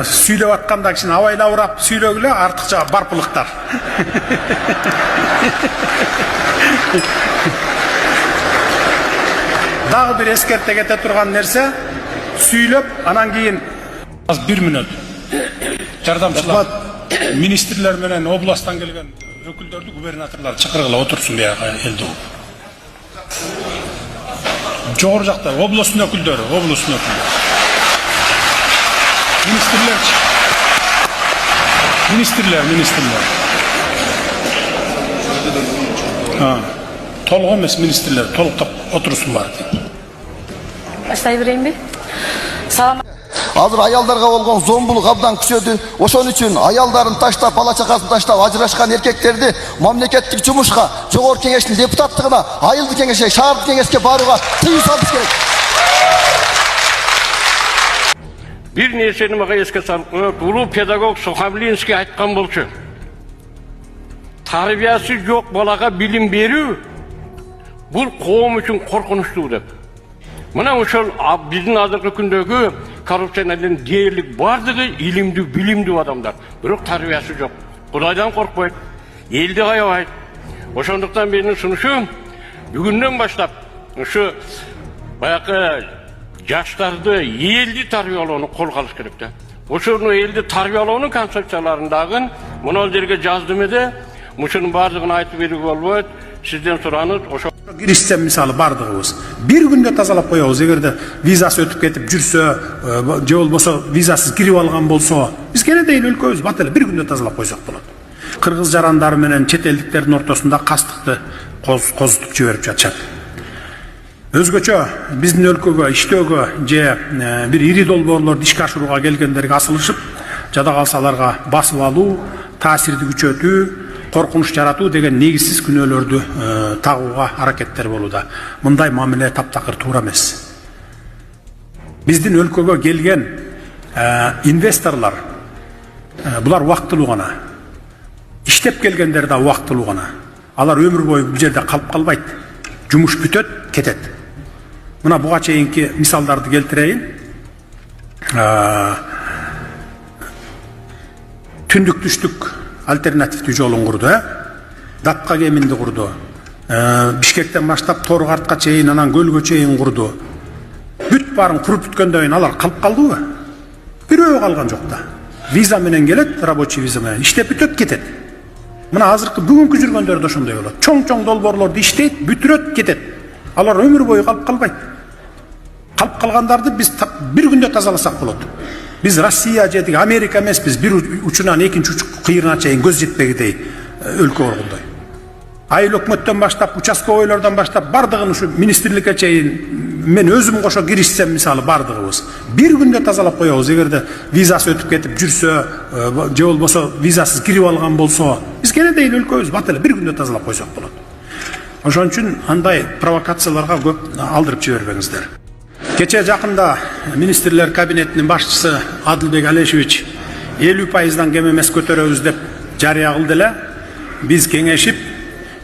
Süylеп atkanda kişini avaylap urap süylөгүлө артыкча барпылыктар. Дагы бир эскерте кете турган нерсе, süйлөп анан кийин 1 мүнөт. Жардамчылар, министрлер менен областтан келген өкүлдөрдү губернаторлор чакыргыла отурсун бияга элди. Жогору жакта областын өкүлдөрү, Министрлер. Толук эмес министрлер, толуктап отурсун бар дейт. Баштай берейинби? Салам. Азыр аялдарга болгон зомбулук абдан күчөдү. Ошон үчүн аялдарын таштап, бала чакасын таштап ажырашкан эркектерди мамлекеттик жумушка, жогорку кеңештин депутаттыгына, айылдык кеңешке, шаардык кеңешке барууга тыюу салыш керек. Bir нерсени мага эске салып коет. Улуу педагог Сухамлинский айткан болчу. Тарбиясы жок балага билим берүү бул коом үчүн коркунучтуу деп. Мына ошол биздин азыркы күндөгү коррупциянын дээрлик бардыгы илимдүү, билимдүү адамдар. Бирок тарбиясы жок. Кудайдан коркпойт, элди аябайт. Ошондуктан менин сунушум бүгүндөн баштап ушу баягы жаштарды элди тарбиялоону колго алыш керек да. Ошону элди тарбиялоонун концепцияларындагы мына жерге жаздым эде. Мушунун бардыгын айтып берүүгө болбойт. Сизден суранып, ошо киришсем мисалы бардыгыбыз бир күндө тазалап коебуз. Эгерде визасы өтүп кетип жүрсө, же болбосо визасыз кирип алган болсо, биз кенедейин өлкөбүз бат эле бир күндө тазалап койсок болот. Кыргыз жарандары менен чет элдиктердин ортосунда кастыкты козутуп жиберип жатышат. Өзгөчө биздин өлкөгө иштөөгө же бир ири долбоорлорду ишке ашырууга келгендерге асылышып, жада калсаларга басып алуу, таасирди күчөтүү, коркунуч жаратуу деген негизсиз күнөөлөрдү тагууга аракеттер болууда. Мындай мамиле таптакыр туура эмес. Биздин өлкөгө келген инвесторлор булар убактылуу гана. Иштеп келгендер да убактылуу гана. Алар өмүр бою бул жерде калып калбайт. Жумуш бүтөт, кетет. Мына буга чейинки мисалдарды келтирейин. Түндүк түштүк альтернативдүү жолун курду, Датка кеминди курду. Бишкектен баштап Торгартка чейин, анан Көлгө чейин курду. Бүт барын куруп бүткөндөн кийин алар калып калдыбы? Бирөө калган жок да. Виза менен келет, рабочий виза менен. Иштеп бүтөт, кетет. Мына азыркы бүгүнкү жүргөндөр да ошондой болот. Чоң-чоң долбоорлорду иштейт, бүтүрөт, кетет. Алар өмүр бою калып калбайт. Калып калгандарды биз бир күндө тазаласак болот. Биз Россия же Америка эмеспиз, бир учунан экинчи кыйырына чейин көз жетпегидей өлкө болгондой. Айыл өкмөттөн баштап, участковойлордон баштап бардыгын ушу министрликке чейин мен өзүм кошо киришсем мисалы бардыгыбыз бир күндө тазалап коебуз. Эгерде визасы өтүп кетип жүрсө, же болбосо визасыз кирип алган болсо, биз кенедейин өлкөбүз бат эле бир күндө тазалап койсок болот. Ошон үчүн андай провокацияларга көп алдырып жибербеңиздер. Кече жакында министрлер кабинетинин башчысы Адылбек Алешевич 50%дан кем эмес көтөрөбүз деп жарыя кылды эле. Биз кеңешип,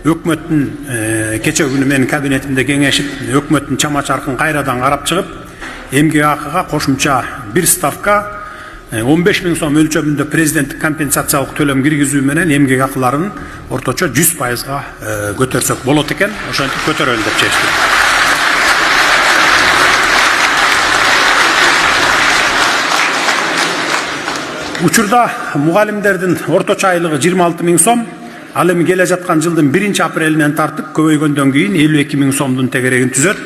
өкмөттүн кече күнү менин кабинетимде кеңешип, өкмөттүн чама чаркын кайрадан карап чыгып, эмгек акыга кошумча бир ставка 15.000 сом өлчөмүндө президенттик компенсациялык төлөм киргизүү менен эмгек акыларын орточо 100%га көтөрсөк болот экен. Ошентип көтөрөлү деп чечтик. Учурда мугалимдердин орточо айлыгы 26.000 сом, ал эми келе жаткан жылдын 1-апрелинен тартып көбөйгөндөн кийин 52.000 сомдун тегерегин түзөт.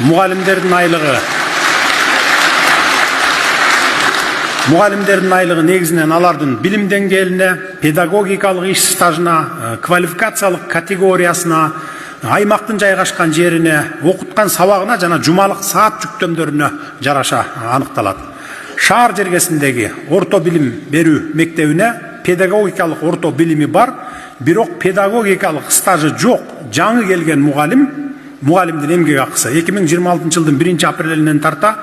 Мугалимдердин айлыгы негизинен алардын билим деңгээлине, педагогикалык иш стажына, квалификациялык категориясына, аймактын жайгашкан жерине, окуткан сабагына жана жумалык саат жүктөмдөрүнө жараша аныкталат. Шаар жергесиндеги орто билим берүү мектебине педагогикалык орто билими бар, бирок педагогикалык стажы жок жаңы келген мугалимдин эмгек акысы 2026 жылдын 1-апрелинен тарта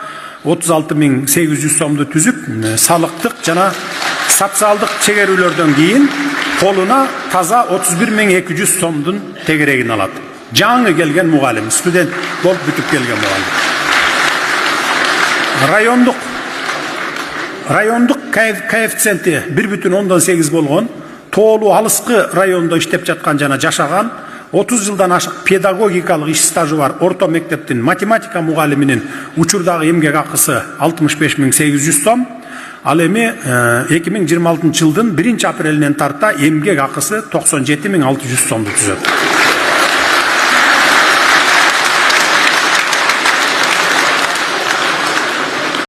36.800 сомду түзүп, салыктык жана социалдык чегерүүлөрдөн кийин колуна таза 31.200 сомдун тегерегин алат. Жаңы келген мугалим, студент болуп бүтүп келген мугалим. райондук коэффициенти 1,8 болгон, тоолуу алыскы райондо иштеп жаткан жана жашаган, 30 жылдан ашык педагогикалык иш стажы бар орто мектептин математика мугалиминин учурдагы эмгек акысы 65.800 сом. Ал эми 2026 жылдын 1 апрелинен тарта эмгек акысы 97.600 сомду түзөт.